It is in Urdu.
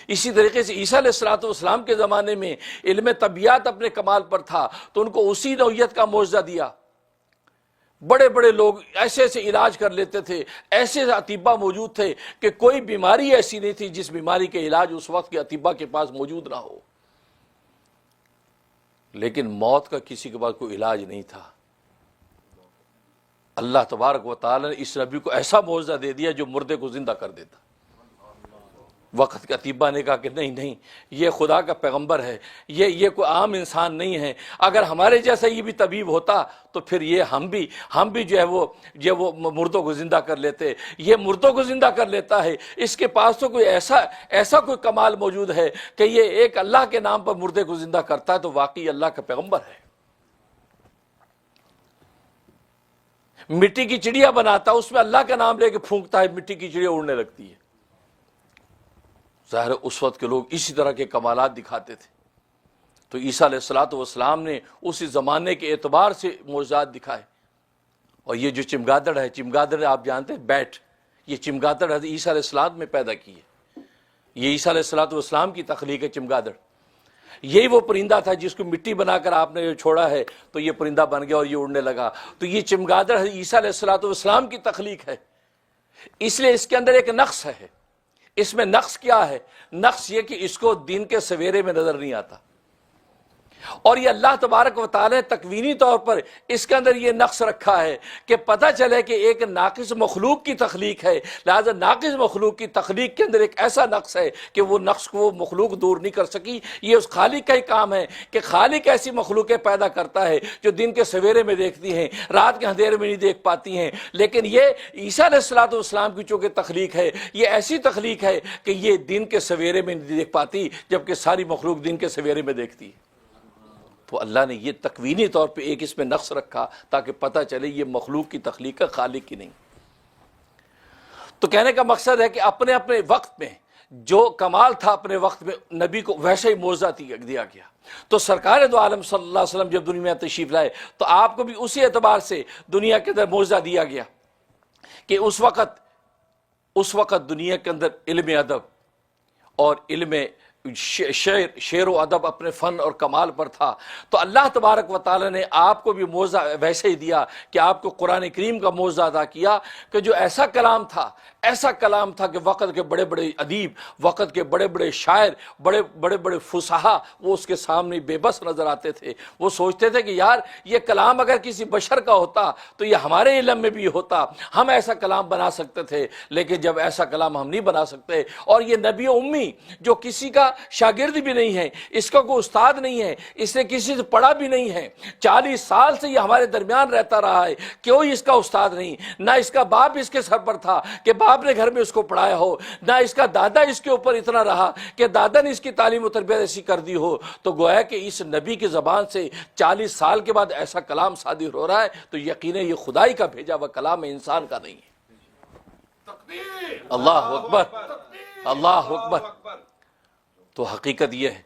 اسی طریقے سے عیسیٰ علیہ السلام کے زمانے میں علم طبیعت اپنے کمال پر تھا تو ان کو اسی نوعیت کا معجزہ دیا. بڑے بڑے لوگ ایسے ایسے علاج کر لیتے تھے، ایسے اطباء موجود تھے کہ کوئی بیماری ایسی نہیں تھی جس بیماری کے علاج اس وقت کے اطباء کے پاس موجود نہ ہو. لیکن موت کا کسی کے پاس کوئی علاج نہیں تھا. اللہ تبارک و تعالی نے اس نبی کو ایسا معجزہ دے دیا جو مردے کو زندہ کر دیتا. وقت کے اطباء نے کہا کہ نہیں یہ خدا کا پیغمبر ہے، یہ کوئی عام انسان نہیں ہے. اگر ہمارے جیسا یہ بھی طبیب ہوتا تو پھر یہ ہم بھی جو ہے وہ مردوں کو زندہ کر لیتے. یہ مردوں کو زندہ کر لیتا ہے، اس کے پاس تو کوئی ایسا کوئی کمال موجود ہے کہ یہ ایک اللہ کے نام پر مردے کو زندہ کرتا ہے تو واقعی اللہ کا پیغمبر ہے. مٹی کی چڑیا بناتا، اس میں اللہ کا نام لے کے پھونکتا ہے، مٹی کی چڑیا اڑنے لگتی ہے. ظاہر اس وقت کے لوگ اسی طرح کے کمالات دکھاتے تھے. تو عیسیٰ علیہ السلام نے اسی زمانے کے اعتبار سے معجزات دکھائے. اور یہ جو چمگادڑ ہے، چمگادڑ آپ جانتے ہیں بیٹ، یہ چمگادڑ حضرت عیسیٰ علیہ السلام میں پیدا کی ہے. یہ عیسیٰ علیہ السلام کی تخلیق ہے چمگادڑ. یہی وہ پرندہ تھا جس کو مٹی بنا کر آپ نے چھوڑا ہے تو یہ پرندہ بن گیا اور یہ اڑنے لگا. تو یہ چمگادڑ حضرت عیسیٰ علیہ السلام کی تخلیق ہے. اس لیے اس کے اندر ایک نقص ہے. اس میں نقص کیا ہے؟ نقص یہ کہ اس کو دن کے سویرے میں نظر نہیں آتا. اور یہ اللہ تبارک و تعالی نے تکوینی طور پر اس کے اندر یہ نقص رکھا ہے کہ پتہ چلے کہ ایک ناقص مخلوق کی تخلیق ہے، لہذا ناقص مخلوق کی تخلیق کے اندر ایک ایسا نقص ہے کہ وہ نقص کو وہ مخلوق دور نہیں کر سکی. یہ اس خالق کا ہی کام ہے کہ خالق ایسی مخلوقیں پیدا کرتا ہے جو دن کے سویرے میں دیکھتی ہیں، رات کے اندھیرے میں نہیں دیکھ پاتی ہیں. لیکن یہ عیسیٰ علیہ السلام کی چونکہ تخلیق ہے، یہ ایسی تخلیق ہے کہ یہ دن کے سویرے میں نہیں دیکھ پاتی جبکہ ساری مخلوق دن کے سویرے میں دیکھتی ہے. تو اللہ نے یہ تکوینی طور پہ ایک اس میں نقص رکھا تاکہ پتہ چلے یہ مخلوق کی تخلیق ہے، خالق کی نہیں. تو کہنے کا مقصد ہے کہ اپنے اپنے وقت میں جو کمال تھا اپنے وقت میں نبی کو ویسے ہی معجزہ دیا گیا. تو سرکار دو عالم صلی اللہ علیہ وسلم جب دنیا میں تشریف لائے تو آپ کو بھی اسی اعتبار سے دنیا کے اندر معجزہ دیا گیا کہ اس وقت دنیا کے اندر علم ادب اور علم شعر و ادب اپنے فن اور کمال پر تھا. تو اللہ تبارک و تعالی نے آپ کو بھی معجزہ ویسے ہی دیا کہ آپ کو قرآن کریم کا معجزہ عطا کیا کہ جو ایسا کلام تھا کہ وقت کے بڑے بڑے ادیب، وقت کے بڑے بڑے شاعر، بڑے بڑے فصحا وہ اس کے سامنے بے بس نظر آتے تھے. وہ سوچتے تھے کہ یار یہ کلام اگر کسی بشر کا ہوتا تو یہ ہمارے علم میں بھی ہوتا، ہم ایسا کلام بنا سکتے تھے. لیکن جب ایسا کلام ہم نہیں بنا سکتے، اور یہ نبی امی جو کسی کا شاگرد بھی نہیں ہے، اس کا کوئی استاد نہیں ہے، اس نے کسی سے پڑھا بھی نہیں ہے، 40 سال سے یہ ہمارے درمیان رہتا رہا ہے، کوئی اس کا استاد نہیں، نہ اس کا باپ اس کے سر پر تھا کہ باپ نے گھر میں اس کو پڑھایا ہو، نہ اس کا دادا اس کے اوپر اتنا رہا کہ دادا نے اس کی تعلیم و تربیت ایسی کر دی ہو. تو گویا کہ اس نبی کی زبان سے 40 سال کے بعد ایسا کلام صادر ہو رہا ہے تو یقیناً یہ خدائی کا بھیجا ہوا کلام ہے، انسان کا نہیں ہے. اللہ اکبر، اللہ اکبر. تو حقیقت یہ ہے